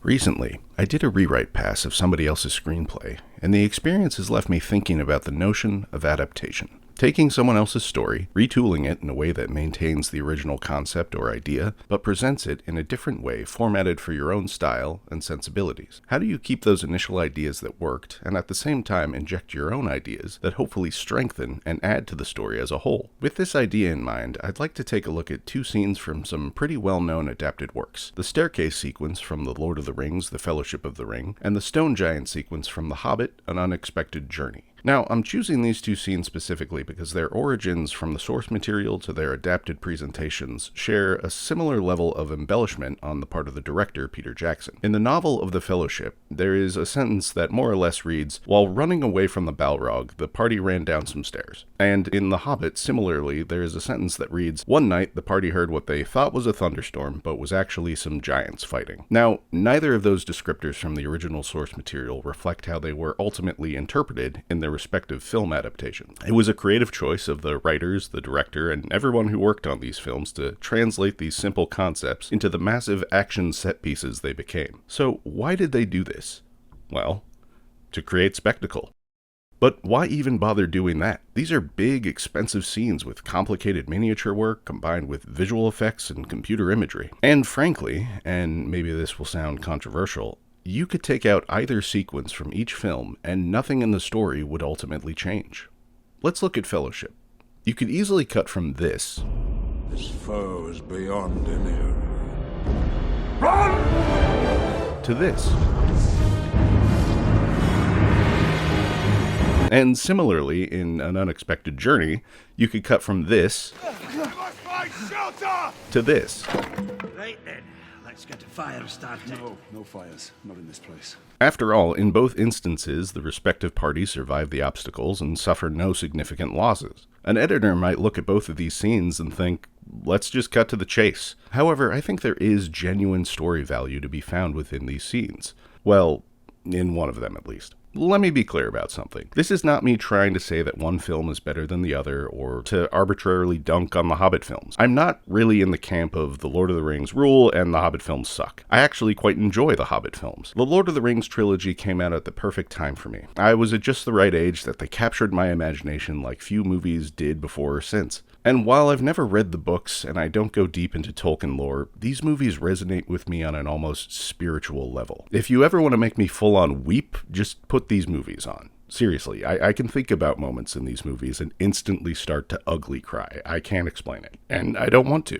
Recently, I did a rewrite pass of somebody else's screenplay, and the experience has left me thinking about the notion of adaptation. Taking someone else's story, retooling it in a way that maintains the original concept or idea, but presents it in a different way formatted for your own style and sensibilities. How do you keep those initial ideas that worked, and at the same time inject your own ideas that hopefully strengthen and add to the story as a whole? With this idea in mind, I'd like to take a look at two scenes from some pretty well-known adapted works. The staircase sequence from The Lord of the Rings, The Fellowship of the Ring, and the stone giant sequence from The Hobbit, An Unexpected Journey. Now, I'm choosing these two scenes specifically because their origins from the source material to their adapted presentations share a similar level of embellishment on the part of the director, Peter Jackson. In the novel of The Fellowship, there is a sentence that more or less reads, "While running away from the Balrog, the party ran down some stairs." And in The Hobbit, similarly, there is a sentence that reads, "One night, the party heard what they thought was a thunderstorm, but was actually some giants fighting." Now, neither of those descriptors from the original source material reflect how they were ultimately interpreted in their respective film adaptations. It was a creative choice of the writers, the director, and everyone who worked on these films to translate these simple concepts into the massive action set pieces they became. So why did they do this? Well, to create spectacle. But why even bother doing that? These are big, expensive scenes with complicated miniature work combined with visual effects and computer imagery. And frankly, and maybe this will sound controversial, you could take out either sequence from each film and nothing in the story would ultimately change. Let's look at Fellowship. You could easily cut from this. This foe is beyond any. Run! To this. And similarly, in An Unexpected Journey, you could cut from this to this. Right then, let's get a fire started. No fires. Not in this place. After all, in both instances, the respective parties survive the obstacles and suffer no significant losses. An editor might look at both of these scenes and think, let's just cut to the chase. However, I think there is genuine story value to be found within these scenes. Well, in one of them at least. Let me be clear about something. This is not me trying to say that one film is better than the other or to arbitrarily dunk on the Hobbit films. I'm not really in the camp of The Lord of the Rings rule and the Hobbit films suck. I actually quite enjoy the Hobbit films. The Lord of the Rings trilogy came out at the perfect time for me. I was at just the right age that they captured my imagination like few movies did before or since. And while I've never read the books and I don't go deep into Tolkien lore, these movies resonate with me on an almost spiritual level. If you ever want to make me full on weep, just put these movies on. Seriously, I can think about moments in these movies and instantly start to ugly cry. I can't explain it. And I don't want to.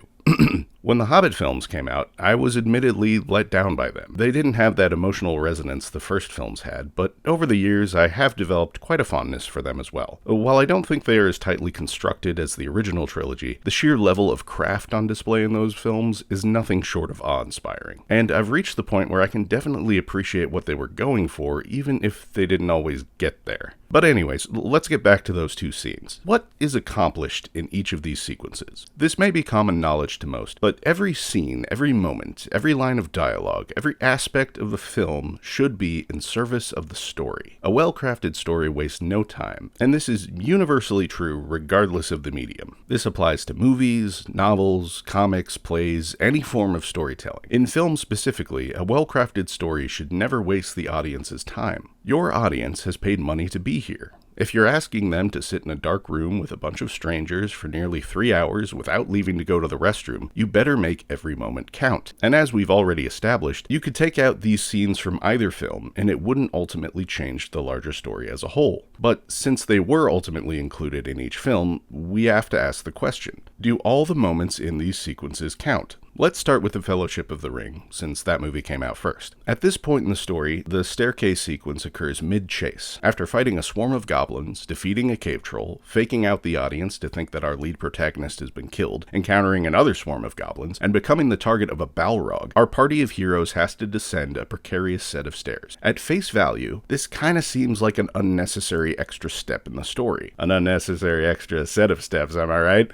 When the Hobbit films came out, I was admittedly let down by them. They didn't have that emotional resonance the first films had, but over the years I have developed quite a fondness for them as well. While I don't think they are as tightly constructed as the original trilogy, the sheer level of craft on display in those films is nothing short of awe-inspiring. And I've reached the point where I can definitely appreciate what they were going for, even if they didn't always get there. But anyways, let's get back to those two scenes. What is accomplished in each of these sequences? This may be common knowledge to most, but every scene, every moment, every line of dialogue, every aspect of the film should be in service of the story. A well-crafted story wastes no time, and this is universally true regardless of the medium. This applies to movies, novels, comics, plays, any form of storytelling. In film specifically, a well-crafted story should never waste the audience's time. Your audience has paid money to be here. If you're asking them to sit in a dark room with a bunch of strangers for nearly 3 hours without leaving to go to the restroom, you better make every moment count. And as we've already established, you could take out these scenes from either film and it wouldn't ultimately change the larger story as a whole. But since they were ultimately included in each film, we have to ask the question, do all the moments in these sequences count? Let's start with The Fellowship of the Ring, since that movie came out first. At this point in the story, the staircase sequence occurs mid-chase. After fighting a swarm of goblins, defeating a cave troll, faking out the audience to think that our lead protagonist has been killed, encountering another swarm of goblins, and becoming the target of a Balrog, our party of heroes has to descend a precarious set of stairs. At face value, this kinda seems like an unnecessary extra step in the story. An unnecessary extra set of steps, am I right?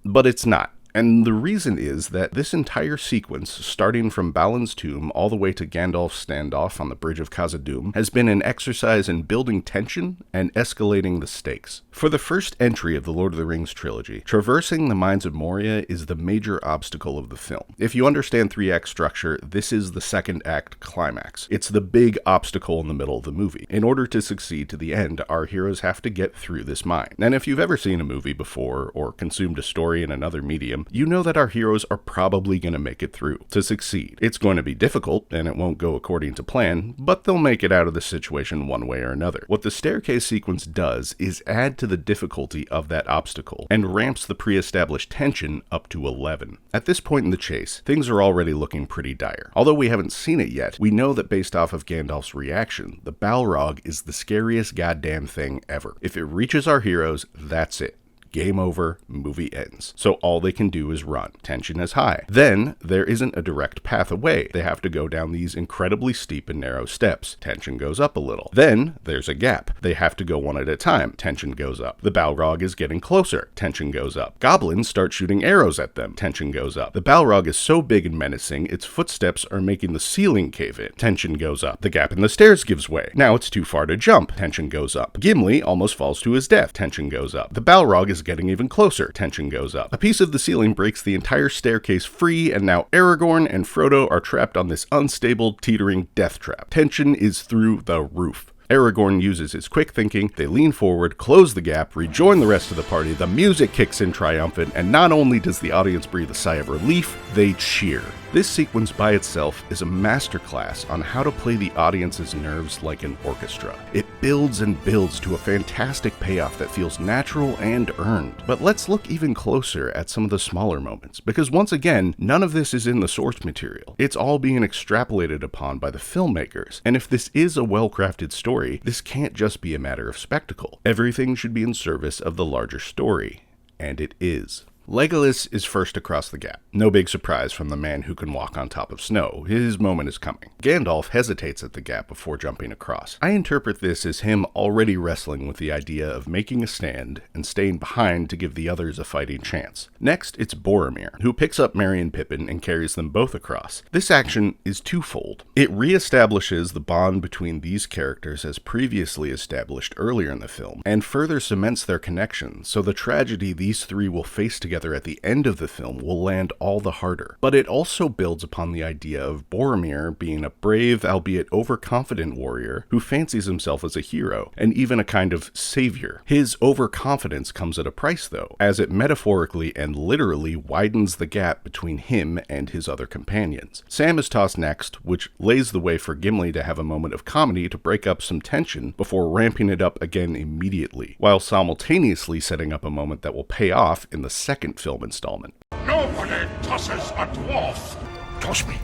But it's not. And the reason is that this entire sequence, starting from Balin's tomb all the way to Gandalf's standoff on the bridge of Khazad-dûm, has been an exercise in building tension and escalating the stakes. For the first entry of the Lord of the Rings trilogy, traversing the Mines of Moria is the major obstacle of the film. If you understand 3-act structure, this is the second act climax. It's the big obstacle in the middle of the movie. In order to succeed to the end, our heroes have to get through this mine. And if you've ever seen a movie before, or consumed a story in another medium, you know that our heroes are probably going to make it through to succeed. It's going to be difficult, and it won't go according to plan, but they'll make it out of the situation one way or another. What the staircase sequence does is add to the difficulty of that obstacle, and ramps the pre-established tension up to 11. At this point in the chase, things are already looking pretty dire. Although we haven't seen it yet, we know that based off of Gandalf's reaction, the Balrog is the scariest goddamn thing ever. If it reaches our heroes, that's it. Game over, movie ends. So all they can do is run. Tension is high. Then, there isn't a direct path away. They have to go down these incredibly steep and narrow steps. Tension goes up a little. Then, there's a gap. They have to go one at a time. Tension goes up. The Balrog is getting closer. Tension goes up. Goblins start shooting arrows at them. Tension goes up. The Balrog is so big and menacing, its footsteps are making the ceiling cave in. Tension goes up. The gap in the stairs gives way. Now it's too far to jump. Tension goes up. Gimli almost falls to his death. Tension goes up. The Balrog is getting even closer. Tension goes up. A piece of the ceiling breaks the entire staircase free, and now Aragorn and Frodo are trapped on this unstable, teetering death trap. Tension is through the roof. Aragorn uses his quick thinking, they lean forward, close the gap, rejoin the rest of the party, the music kicks in triumphant, and not only does the audience breathe a sigh of relief, they cheer. This sequence by itself is a masterclass on how to play the audience's nerves like an orchestra. It builds and builds to a fantastic payoff that feels natural and earned. But let's look even closer at some of the smaller moments, because once again, none of this is in the source material. It's all being extrapolated upon by the filmmakers, and if this is a well-crafted story, this can't just be a matter of spectacle. Everything should be in service of the larger story, and it is. Legolas is first across the gap. No big surprise from the man who can walk on top of snow. His moment is coming. Gandalf hesitates at the gap before jumping across. I interpret this as him already wrestling with the idea of making a stand and staying behind to give the others a fighting chance. Next, it's Boromir, who picks up Merry and Pippin and carries them both across. This action is twofold. It reestablishes the bond between these characters as previously established earlier in the film, and further cements their connection, so the tragedy these three will face together at the end of the film will land all the harder. But it also builds upon the idea of Boromir being a brave, albeit overconfident warrior who fancies himself as a hero, and even a kind of savior. His overconfidence comes at a price though, as it metaphorically and literally widens the gap between him and his other companions. Sam is tossed next, which lays the way for Gimli to have a moment of comedy to break up some tension before ramping it up again immediately, while simultaneously setting up a moment that will pay off in the second film installment. Nobody tosses a dwarf! Toss me.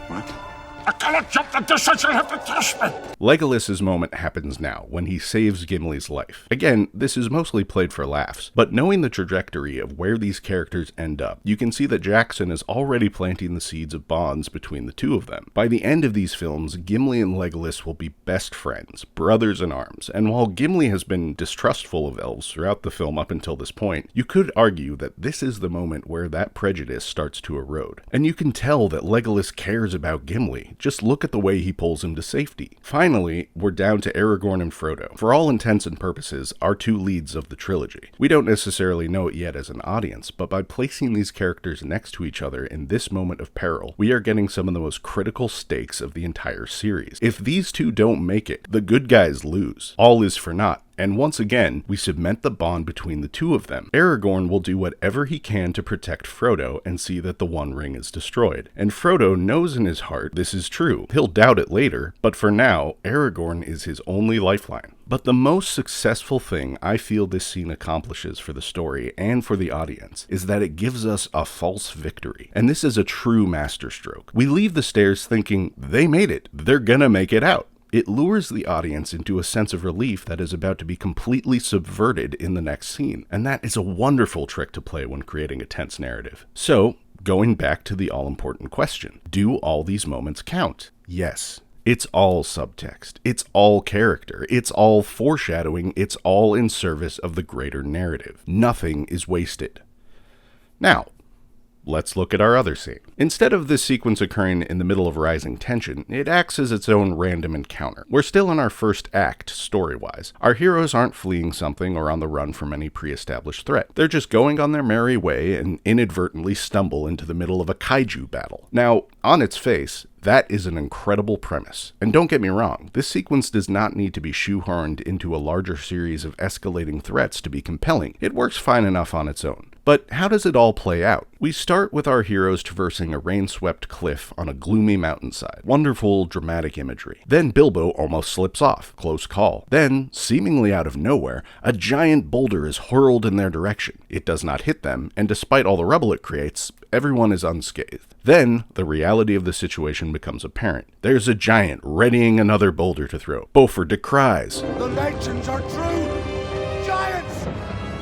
What? I cannot jump the distance, you'll have to toss me! Legolas's moment happens now, when he saves Gimli's life. Again, this is mostly played for laughs, but knowing the trajectory of where these characters end up, you can see that Jackson is already planting the seeds of bonds between the two of them. By the end of these films, Gimli and Legolas will be best friends, brothers in arms, and while Gimli has been distrustful of elves throughout the film up until this point, you could argue that this is the moment where that prejudice starts to erode. And you can tell that Legolas cares about Gimli. Just look at the way he pulls him to safety. Finally, we're down to Aragorn and Frodo. For all intents and purposes, our two leads of the trilogy. We don't necessarily know it yet as an audience, but by placing these characters next to each other in this moment of peril, we are getting some of the most critical stakes of the entire series. If these two don't make it, the good guys lose. All is for naught. And once again, we cement the bond between the two of them. Aragorn will do whatever he can to protect Frodo and see that the One Ring is destroyed. And Frodo knows in his heart this is true. He'll doubt it later, but for now, Aragorn is his only lifeline. But the most successful thing I feel this scene accomplishes for the story and for the audience is that it gives us a false victory. And this is a true masterstroke. We leave the stairs thinking, they made it. They're gonna make it out. It lures the audience into a sense of relief that is about to be completely subverted in the next scene, and that is a wonderful trick to play when creating a tense narrative. So, going back to the all-important question, do all these moments count? Yes. It's all subtext. It's all character. It's all foreshadowing. It's all in service of the greater narrative. Nothing is wasted. Now, let's look at our other scene. Instead of this sequence occurring in the middle of rising tension, it acts as its own random encounter. We're still in our first act, story-wise. Our heroes aren't fleeing something or on the run from any pre-established threat. They're just going on their merry way and inadvertently stumble into the middle of a kaiju battle. Now, on its face, that is an incredible premise. And don't get me wrong, this sequence does not need to be shoehorned into a larger series of escalating threats to be compelling. It works fine enough on its own. But how does it all play out? We start with our heroes traversing a rain-swept cliff on a gloomy mountainside. Wonderful, dramatic imagery. Then Bilbo almost slips off. Close call. Then, seemingly out of nowhere, a giant boulder is hurled in their direction. It does not hit them, and despite all the rubble it creates, everyone is unscathed. Then, the reality of the situation becomes apparent. There's a giant readying another boulder to throw. Beaufort cries, The legends are true! Giants!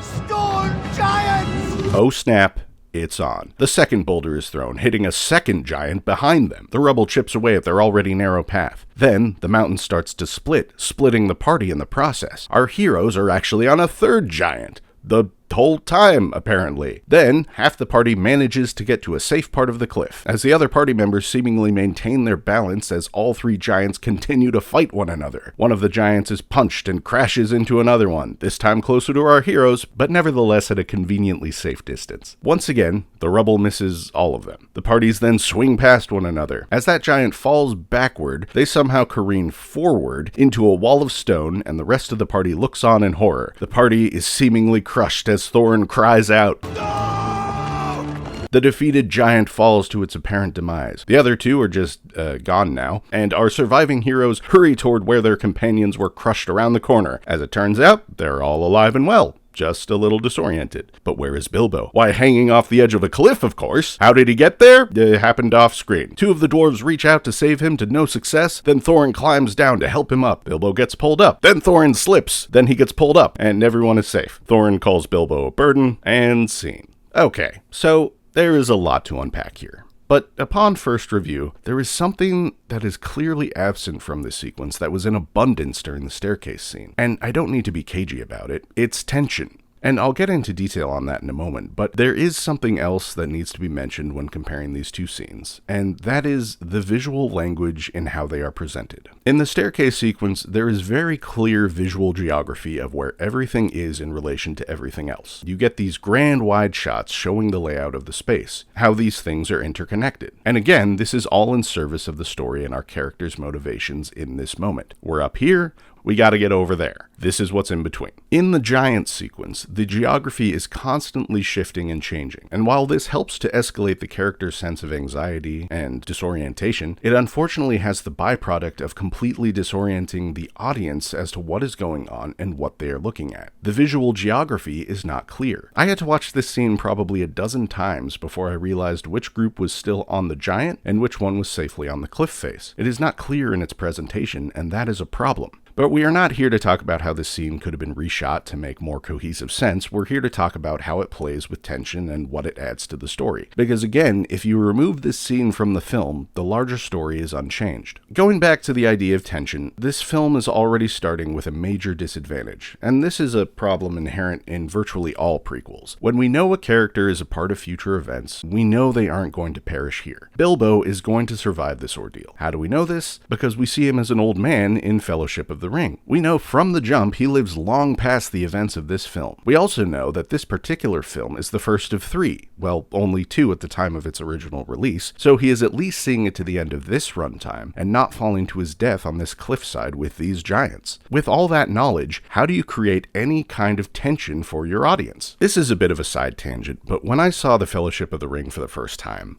Storm giants! oh snap, it's on. The second boulder is thrown, hitting a second giant behind them. The rubble chips away at their already narrow path. Then, the mountain starts to split, splitting the party in the process. Our heroes are actually on a third giant. The whole time, apparently. Then, half the party manages to get to a safe part of the cliff, as the other party members seemingly maintain their balance as all three giants continue to fight one another. One of the giants is punched and crashes into another one, this time closer to our heroes, but nevertheless at a conveniently safe distance. Once again, the rubble misses all of them. The parties then swing past one another. As that giant falls backward, they somehow careen forward into a wall of stone, and the rest of the party looks on in horror. The party is seemingly crushed as Thorin cries out, "No!" The defeated giant falls to its apparent demise. The other two are just gone now, and our surviving heroes hurry toward where their companions were crushed around the corner. As it turns out, they're all alive and well. Just a little disoriented. But where is Bilbo? Why, hanging off the edge of a cliff, of course. How did he get there? It happened off screen. Two of the dwarves reach out to save him to no success. Then Thorin climbs down to help him up. Bilbo gets pulled up. Then Thorin slips. Then he gets pulled up. And everyone is safe. Thorin calls Bilbo a burden. And scene. Okay, so there is a lot to unpack here. But upon first review, there is something that is clearly absent from this sequence that was in abundance during the staircase scene. And I don't need to be cagey about it. It's tension. And I'll get into detail on that in a moment, but there is something else that needs to be mentioned when comparing these two scenes, and that is the visual language in how they are presented. In the staircase sequence, there is very clear visual geography of where everything is in relation to everything else. You get these grand wide shots showing the layout of the space, how these things are interconnected. And again, this is all in service of the story and our characters' motivations in this moment. We're up here, we gotta get over there. This is what's in between. In the giant sequence, the geography is constantly shifting and changing. And while this helps to escalate the character's sense of anxiety and disorientation, it unfortunately has the byproduct of completely disorienting the audience as to what is going on and what they are looking at. The visual geography is not clear. I had to watch this scene probably a dozen times before I realized which group was still on the giant and which one was safely on the cliff face. It is not clear in its presentation, and that is a problem. But we are not here to talk about how this scene could have been reshot to make more cohesive sense. We're here to talk about how it plays with tension and what it adds to the story. Because again, if you remove this scene from the film, the larger story is unchanged. Going back to the idea of tension, this film is already starting with a major disadvantage. And this is a problem inherent in virtually all prequels. When we know a character is a part of future events, we know they aren't going to perish here. Bilbo is going to survive this ordeal. How do we know this? Because we see him as an old man in Fellowship of the Ring. We know from the jump he lives long past the events of this film. We also know that this particular film is the first of three, well, only two at the time of its original release, so he is at least seeing it to the end of this runtime and not falling to his death on this cliffside with these giants. With all that knowledge, how do you create any kind of tension for your audience? This is a bit of a side tangent, but when I saw The Fellowship of the Ring for the first time,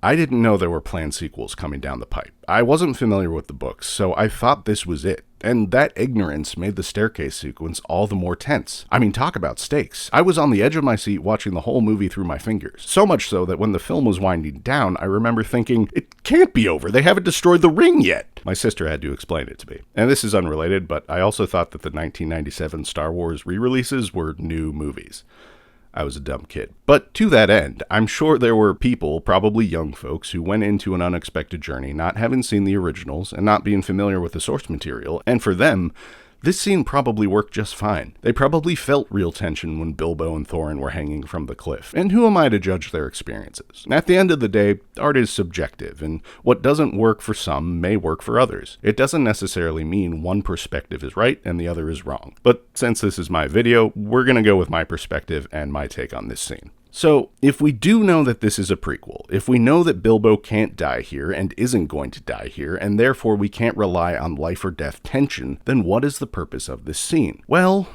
I didn't know there were planned sequels coming down the pipe. I wasn't familiar with the books, so I thought this was it. And that ignorance made the staircase sequence all the more tense. I mean, talk about stakes. I was on the edge of my seat watching the whole movie through my fingers. So much so that when the film was winding down, I remember thinking, it can't be over. They haven't destroyed the ring yet. My sister had to explain it to me. And this is unrelated, but I also thought that the 1997 Star Wars re-releases were new movies. I was a dumb kid. But to that end, I'm sure there were people, probably young folks, who went into an unexpected journey not having seen the originals and not being familiar with the source material, and for them, this scene probably worked just fine. They probably felt real tension when Bilbo and Thorin were hanging from the cliff, and who am I to judge their experiences? At the end of the day, art is subjective, and what doesn't work for some may work for others. It doesn't necessarily mean one perspective is right and the other is wrong. But since this is my video, we're gonna go with my perspective and my take on this scene. So, if we do know that this is a prequel, if we know that Bilbo can't die here and isn't going to die here, and therefore we can't rely on life or death tension, then what is the purpose of this scene? Well,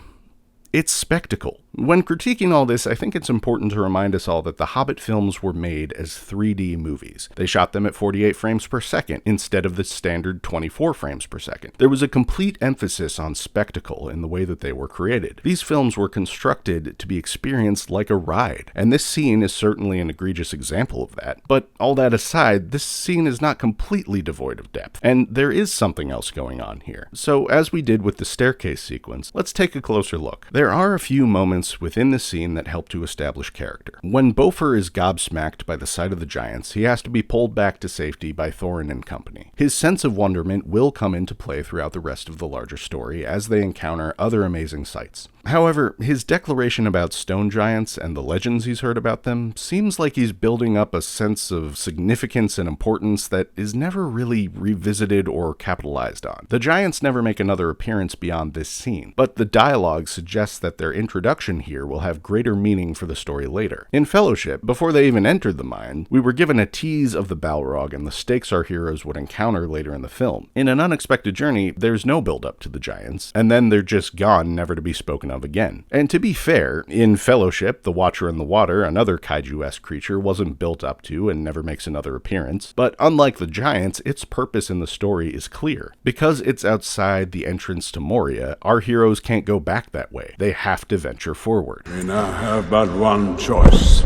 it's spectacle. When critiquing all this, I think it's important to remind us all that the Hobbit films were made as 3D movies. They shot them at 48 frames per second instead of the standard 24 frames per second. There was a complete emphasis on spectacle in the way that they were created. These films were constructed to be experienced like a ride, and this scene is certainly an egregious example of that. But all that aside, this scene is not completely devoid of depth, and there is something else going on here. So as we did with the staircase sequence, let's take a closer look. There are a few moments within the scene that help to establish character. When Bofur is gobsmacked by the sight of the giants, he has to be pulled back to safety by Thorin and company. His sense of wonderment will come into play throughout the rest of the larger story as they encounter other amazing sights. However, his declaration about stone giants and the legends he's heard about them seems like he's building up a sense of significance and importance that is never really revisited or capitalized on. The giants never make another appearance beyond this scene, but the dialogue suggests that their introduction here will have greater meaning for the story later. In Fellowship, before they even entered the mine, we were given a tease of the Balrog and the stakes our heroes would encounter later in the film. In An Unexpected Journey, there's no build-up to the giants, and then they're just gone, never to be spoken of again. And to be fair, in Fellowship, the Watcher in the Water, another kaiju-esque creature, wasn't built up to and never makes another appearance. But unlike the giants, its purpose in the story is clear. Because it's outside the entrance to Moria, our heroes can't go back that way. They have to venture forward. We now have but one choice.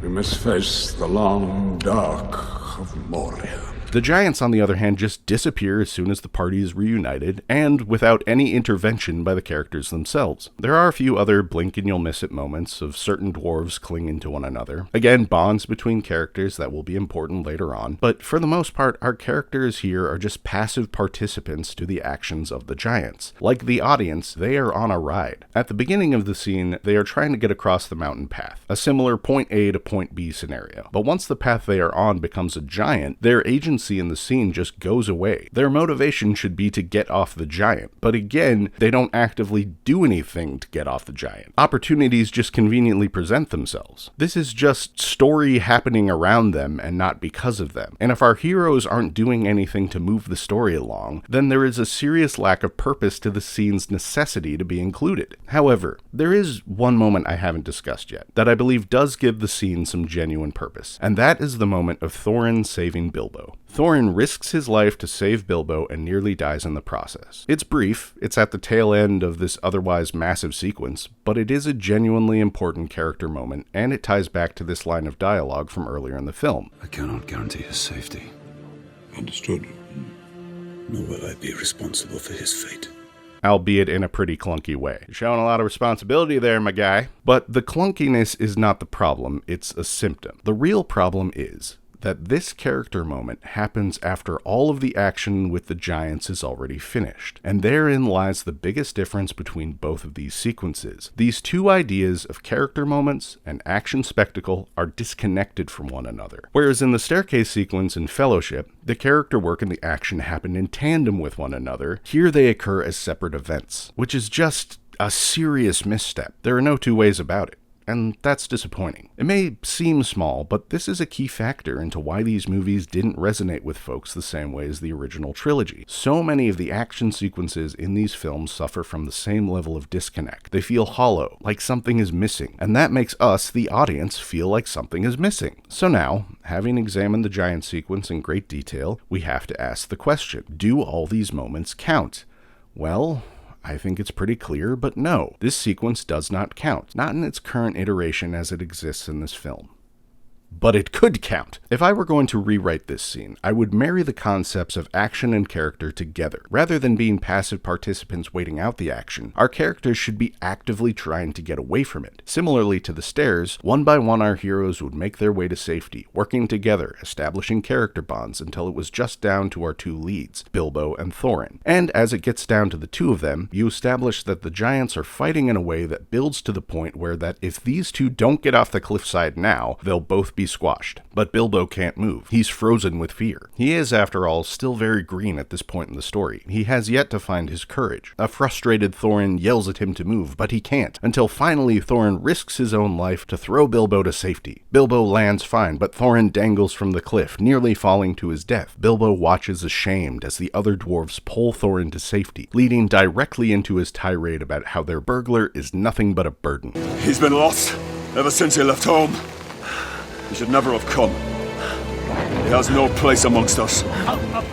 We must face the long dark of Moria. The giants, on the other hand, just disappear as soon as the party is reunited, and without any intervention by the characters themselves. There are a few other blink-and-you'll-miss-it moments of certain dwarves clinging to one another. Again, bonds between characters that will be important later on, but for the most part, our characters here are just passive participants to the actions of the giants. Like the audience, they are on a ride. At the beginning of the scene, they are trying to get across the mountain path, a similar point A to point B scenario. But once the path they are on becomes a giant, their agency in the scene just goes away. Their motivation should be to get off the giant, but again, they don't actively do anything to get off the giant. Opportunities just conveniently present themselves. This is just story happening around them and not because of them. And if our heroes aren't doing anything to move the story along, then there is a serious lack of purpose to the scene's necessity to be included. However, there is one moment I haven't discussed yet that I believe does give the scene some genuine purpose, and that is the moment of Thorin saving Bilbo. Thorin risks his life to save Bilbo and nearly dies in the process. It's brief, it's at the tail end of this otherwise massive sequence, but it is a genuinely important character moment, and it ties back to this line of dialogue from earlier in the film. I cannot guarantee his safety. Understood. Nor will I be responsible for his fate. Albeit in a pretty clunky way. Showing a lot of responsibility there, my guy. But the clunkiness is not the problem, it's a symptom. The real problem is that this character moment happens after all of the action with the giants is already finished. And therein lies the biggest difference between both of these sequences. These two ideas of character moments and action spectacle are disconnected from one another. Whereas in the staircase sequence in Fellowship, the character work and the action happen in tandem with one another. Here they occur as separate events, which is just a serious misstep. There are no two ways about it. And that's disappointing. It may seem small, but this is a key factor into why these movies didn't resonate with folks the same way as the original trilogy. So many of the action sequences in these films suffer from the same level of disconnect. They feel hollow, like something is missing, and that makes us, the audience, feel like something is missing. So now, having examined the giant sequence in great detail, we have to ask the question, do all these moments count? Well, I think it's pretty clear, but no, this sequence does not count, not in its current iteration as it exists in this film. but it could count. If I were going to rewrite this scene, I would marry the concepts of action and character together. Rather than being passive participants waiting out the action, our characters should be actively trying to get away from it. Similarly to the stairs, one by one our heroes would make their way to safety, working together, establishing character bonds until it was just down to our two leads, Bilbo and Thorin. And as it gets down to the two of them, you establish that the giants are fighting in a way that builds to the point where that if these two don't get off the cliffside now, they'll both be squashed. But Bilbo can't move. He's frozen with fear. He is, after all, still very green at this point in the story. He has yet to find his courage. A frustrated Thorin yells at him to move, but he can't, until finally Thorin risks his own life to throw Bilbo to safety. Bilbo lands fine, but Thorin dangles from the cliff, nearly falling to his death. Bilbo watches ashamed as the other dwarves pull Thorin to safety, leading directly into his tirade about how their burglar is nothing but a burden. He's been lost ever since he left home. He should never have come. He has no place amongst us.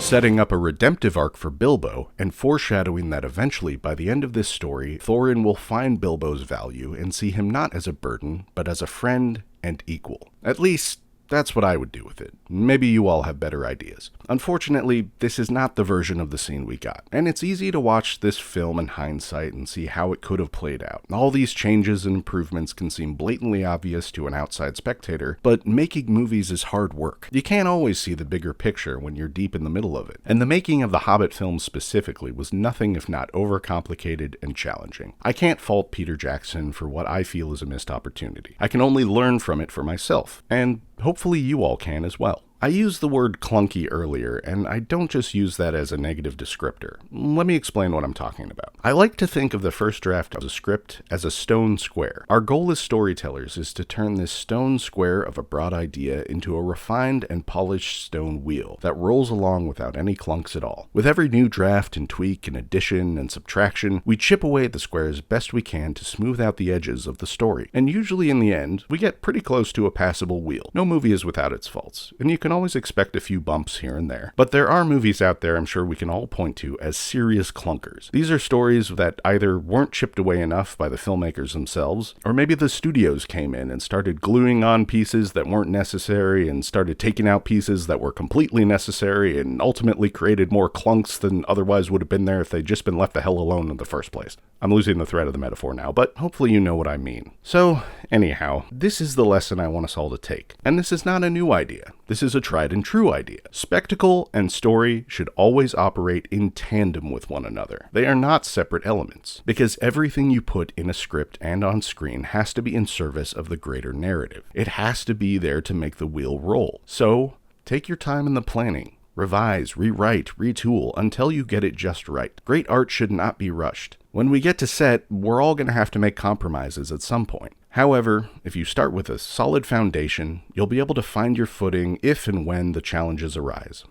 Setting up a redemptive arc for Bilbo, and foreshadowing that eventually, by the end of this story, Thorin will find Bilbo's value and see him not as a burden, but as a friend and equal. At least, that's what I would do with it. Maybe you all have better ideas. Unfortunately, this is not the version of the scene we got, and it's easy to watch this film in hindsight and see how it could have played out. All these changes and improvements can seem blatantly obvious to an outside spectator, but making movies is hard work. You can't always see the bigger picture when you're deep in the middle of it, and the making of the Hobbit films specifically was nothing if not overcomplicated and challenging. I can't fault Peter Jackson for what I feel is a missed opportunity. I can only learn from it for myself, and hopefully you all can as well. I used the word clunky earlier, and I don't just use that as a negative descriptor. Let me explain what I'm talking about. I like to think of the first draft of a script as a stone square. Our goal as storytellers is to turn this stone square of a broad idea into a refined and polished stone wheel that rolls along without any clunks at all. With every new draft and tweak and addition and subtraction, we chip away at the square as best we can to smooth out the edges of the story. And usually in the end, we get pretty close to a passable wheel. No movie is without its faults, and you can always expect a few bumps here and there. But there are movies out there I'm sure we can all point to as serious clunkers. These are stories that either weren't chipped away enough by the filmmakers themselves, or maybe the studios came in and started gluing on pieces that weren't necessary and started taking out pieces that were completely necessary and ultimately created more clunks than otherwise would have been there if they'd just been left the hell alone in the first place. I'm losing the thread of the metaphor now, but hopefully you know what I mean. So, anyhow, this is the lesson I want us all to take. And this is not a new idea. This is a tried and true idea. Spectacle and story should always operate in tandem with one another. They are not separate elements, because everything you put in a script and on screen has to be in service of the greater narrative. It has to be there to make the wheel roll. So, take your time in the planning. Revise, rewrite, retool until you get it just right. Great art should not be rushed. When we get to set, we're all going to have to make compromises at some point. However, if you start with a solid foundation, you'll be able to find your footing if and when the challenges arise.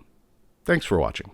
Thanks for watching.